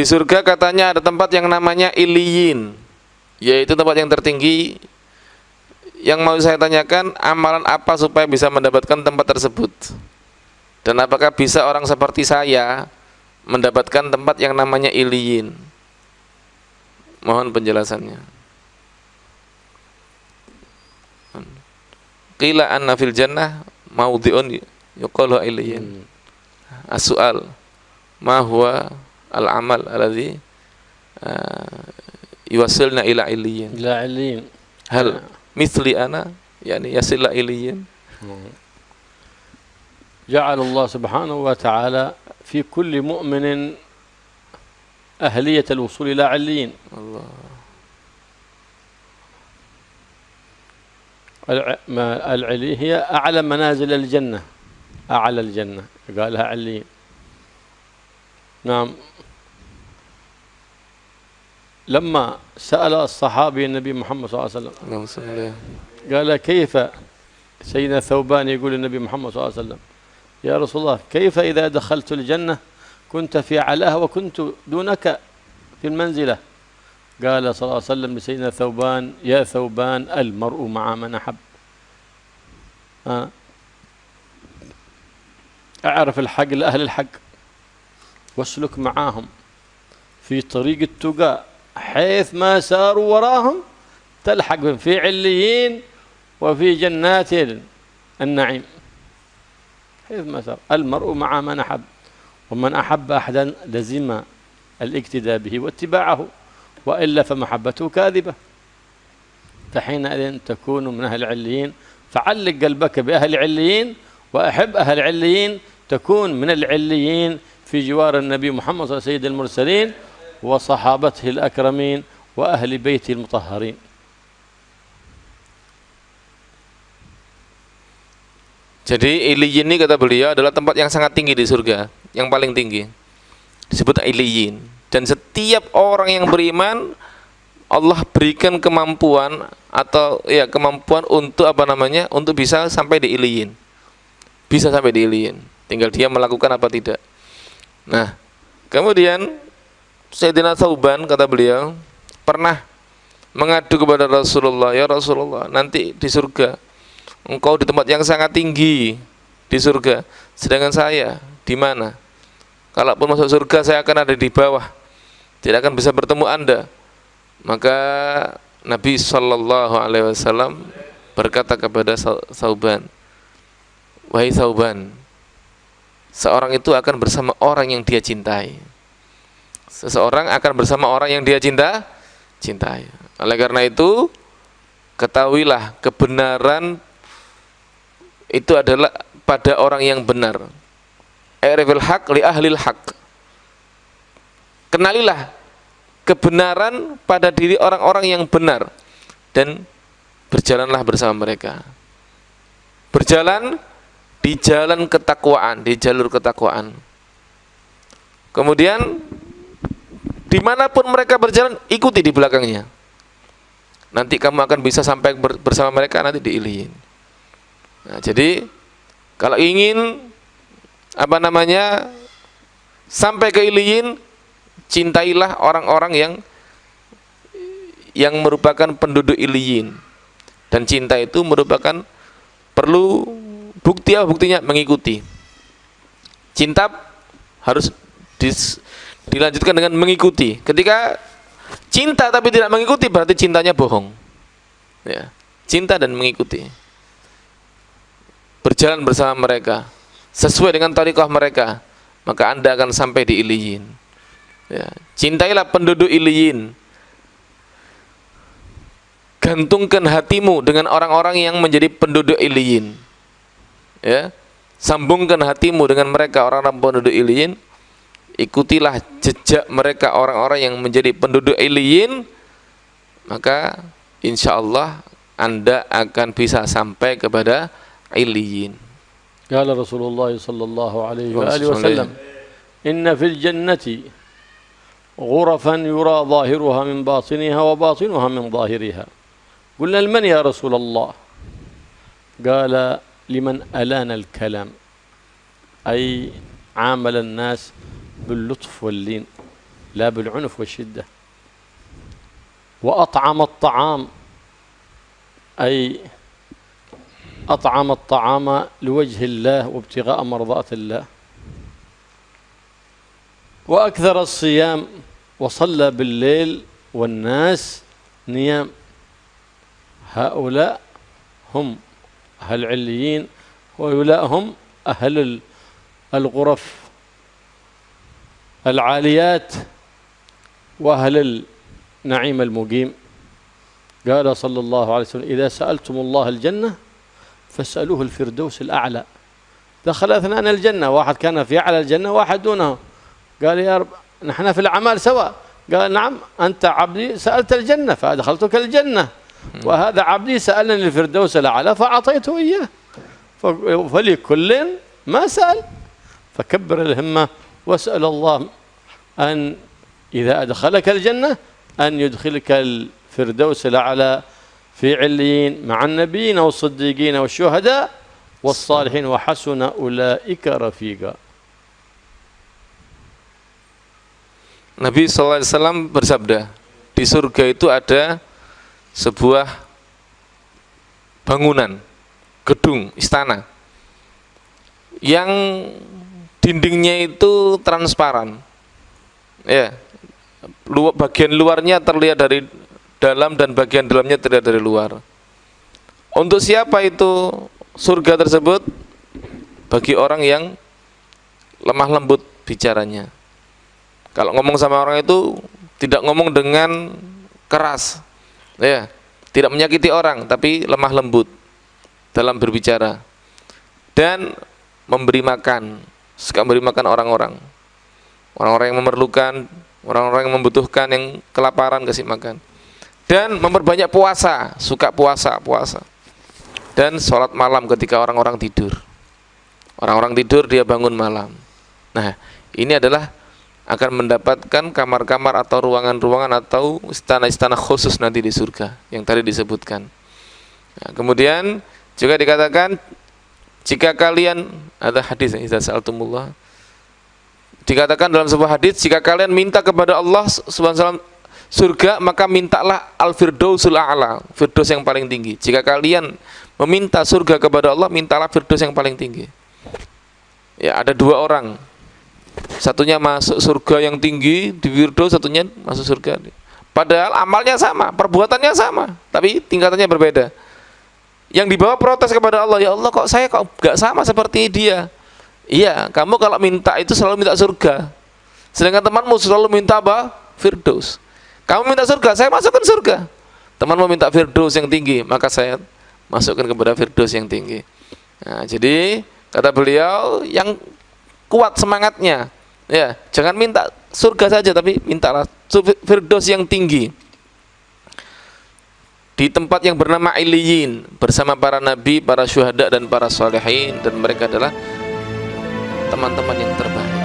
di surga katanya ada tempat yang namanya Iliyin, yaitu tempat yang tertinggi. Yang mau saya tanyakan, amalan apa supaya bisa mendapatkan tempat tersebut? Dan apakah bisa orang seperti saya mendapatkan tempat yang namanya Iliyin? Mohon penjelasannya. Qila anna fil jannah maudhi'un yuqalu Iliyin. As-su'al, ma huwa al-amal alladhi yuwassilna ila Iliyin? Ila Iliyin. Hal mithli ana yani yasil ila Iliyin? جعل الله سبحانه وتعالى في كل مؤمن أهلية الوصول إلى عليين. Allah. العلي هي أعلى منازل الجنة، أعلى الجنة قالها عليين. نعم. لما سأل الصحابي النبي محمد صلى الله عليه وسلم قال كيف، سيدنا ثوبان يقول النبي محمد صلى الله عليه وسلم يا رسول الله كيف إذا دخلت الجنة كنت في علاها وكنت دونك في المنزلة؟ قال صلى الله عليه وسلم لسيدنا ثوبان يا ثوبان المرء مع من أحب. أعرف الحق لأهل الحق واسلك معاهم في طريق التقى حيث ما ساروا وراهم تلحق بهم في عليين وفي جنات النعيم. حيث ما سار المرء مع من أحب، ومن أحب أحدا لزم الاقتداء به واتباعه، وإلا فمحبته كاذبة. فحينئذ تكون من أهل عليين، فعلق قلبك بأهل عليين وأحب أهل عليين، تكون من العليين في جوار النبي محمد صلى الله عليه وسلم سيد المرسلين وصحابته الأكرمين وأهل بيته المطهرين. Jadi Iliyin ini kata beliau adalah tempat yang sangat tinggi di surga, yang paling tinggi. Disebut Iliyin. Dan setiap orang yang beriman Allah berikan kemampuan atau ya kemampuan untuk untuk bisa sampai di Iliyin. Bisa sampai di Iliyin. Tinggal dia melakukan apa tidak. Nah, kemudian Sayyidina Thauban kata beliau pernah mengadu kepada Rasulullah, ya Rasulullah, nanti di surga engkau di tempat yang sangat tinggi di surga, sedangkan saya di mana? Kalaupun masuk surga saya akan ada di bawah, tidak akan bisa bertemu Anda. Maka Nabi Shallallahu Alaihi Wasallam berkata kepada Thauban, wahai Thauban, seorang itu akan bersama orang yang dia cintai. Seseorang akan bersama orang yang dia cintai. Oleh karena itu, ketahuilah kebenaran itu adalah pada orang yang benar. Arifil haq li ahlil haq. Kenalilah kebenaran pada diri orang-orang yang benar dan berjalanlah bersama mereka. Berjalan di jalan ketakwaan, di jalur ketakwaan. Kemudian dimanapun mereka berjalan, ikuti di belakangnya. Nanti kamu akan bisa sampai bersama mereka nanti di Iliyin. Nah, jadi kalau ingin sampai ke Iliyin, cintailah orang-orang yang merupakan penduduk Iliyin. Dan cinta itu merupakan perlu buktinya mengikuti. Cinta harus dilanjutkan dengan mengikuti. Ketika cinta tapi tidak mengikuti, berarti cintanya bohong. Ya, cinta dan mengikuti. Berjalan bersama mereka sesuai dengan thariqah mereka, maka Anda akan sampai di Iliyin. Ya, cintailah penduduk Iliyin. Gantungkan hatimu dengan orang-orang yang menjadi penduduk Iliyin. Ya, sambungkan hatimu dengan mereka orang-orang penduduk Iliyin. Ikutilah jejak mereka orang-orang yang menjadi penduduk Iliyin, maka insya Allah Anda akan bisa sampai kepada Iliyin. Qala Rasulullah sallallahu alaihi wa alihi wasallam, inna fil jannati ghurafan yura zahiruha min batiniha wa batinuha min zahiriha. Qulna liman ya Rasulullah? Qala liman alana al-kalam, ay amala an-nas باللطف واللين لا بالعنف والشدة. وأطعم الطعام أي أطعم الطعام لوجه الله وابتغاء مرضات الله. وأكثر الصيام وصلى بالليل والناس نيام. هؤلاء هم أهل عليين، وهؤلاء هم أهل الغرف العاليات وأهل النعيم المقيم. قال صلى الله عليه وسلم: إذا سألتم الله الجنة فاسألوه الفردوس الأعلى. دخل اثنان الجنة، واحد كان في أعلى الجنة واحد دونه. قال: يا رب نحن في الأعمال سواء. قال: نعم، أنت عبدي سألت الجنة فأدخلتك الجنة، وهذا عبدي سألني الفردوس الأعلى فأعطيته إياه، فلكل ما سأل. فكبر الهمة واسأل الله أن إذا أدخلك الجنة أن يدخلك الفردوس الأعلى في عليين مع النبيين والصديقين والشهداء والصالحين وحسن أولئك رفيقا. Nabi SAW bersabda, di surga itu ada sebuah bangunan, gedung, istana yang dindingnya itu transparan, ya, bagian luarnya terlihat dari dalam dan bagian dalamnya terlihat dari luar. Untuk siapa itu surga tersebut? Bagi orang yang lemah lembut bicaranya. Kalau ngomong sama orang itu tidak ngomong dengan keras, ya, tidak menyakiti orang, tapi lemah lembut dalam berbicara dan memberi makan, suka memberi makan orang-orang yang memerlukan, orang-orang yang membutuhkan, yang kelaparan kasih makan, dan memperbanyak puasa, suka puasa, dan sholat malam ketika orang-orang tidur. Orang-orang tidur dia bangun malam. Nah, ini adalah akan mendapatkan kamar-kamar atau ruangan-ruangan atau istana-istana khusus nanti di surga yang tadi disebutkan. Nah, kemudian juga dikatakan, jika kalian, ada hadis idza sa'altumullah, dikatakan dalam sebuah hadis, jika kalian minta kepada Allah Subhanahu surga, maka mintalah al-firdausul a'la, firdaus yang paling tinggi. Jika kalian meminta surga kepada Allah, mintalah firdaus yang paling tinggi. Ya, ada dua orang, satunya masuk surga yang tinggi di firdaus, satunya masuk surga. Padahal amalnya sama, perbuatannya sama, tapi tingkatannya berbeda. Yang dibawa protes kepada Allah, ya Allah, kok saya gak sama seperti dia? Iya, kamu kalau minta itu selalu minta surga, sedangkan temanmu selalu minta apa? Firdaus. Kamu minta surga, saya masukkan surga. Temanmu minta firdaus yang tinggi, maka saya masukkan kepada firdaus yang tinggi. Nah, jadi kata beliau, yang kuat semangatnya, ya, jangan minta surga saja, tapi mintalah firdaus yang tinggi di tempat yang bernama Iliyin bersama para nabi, para syuhada dan para sholihin, dan mereka adalah teman-teman yang terbaik.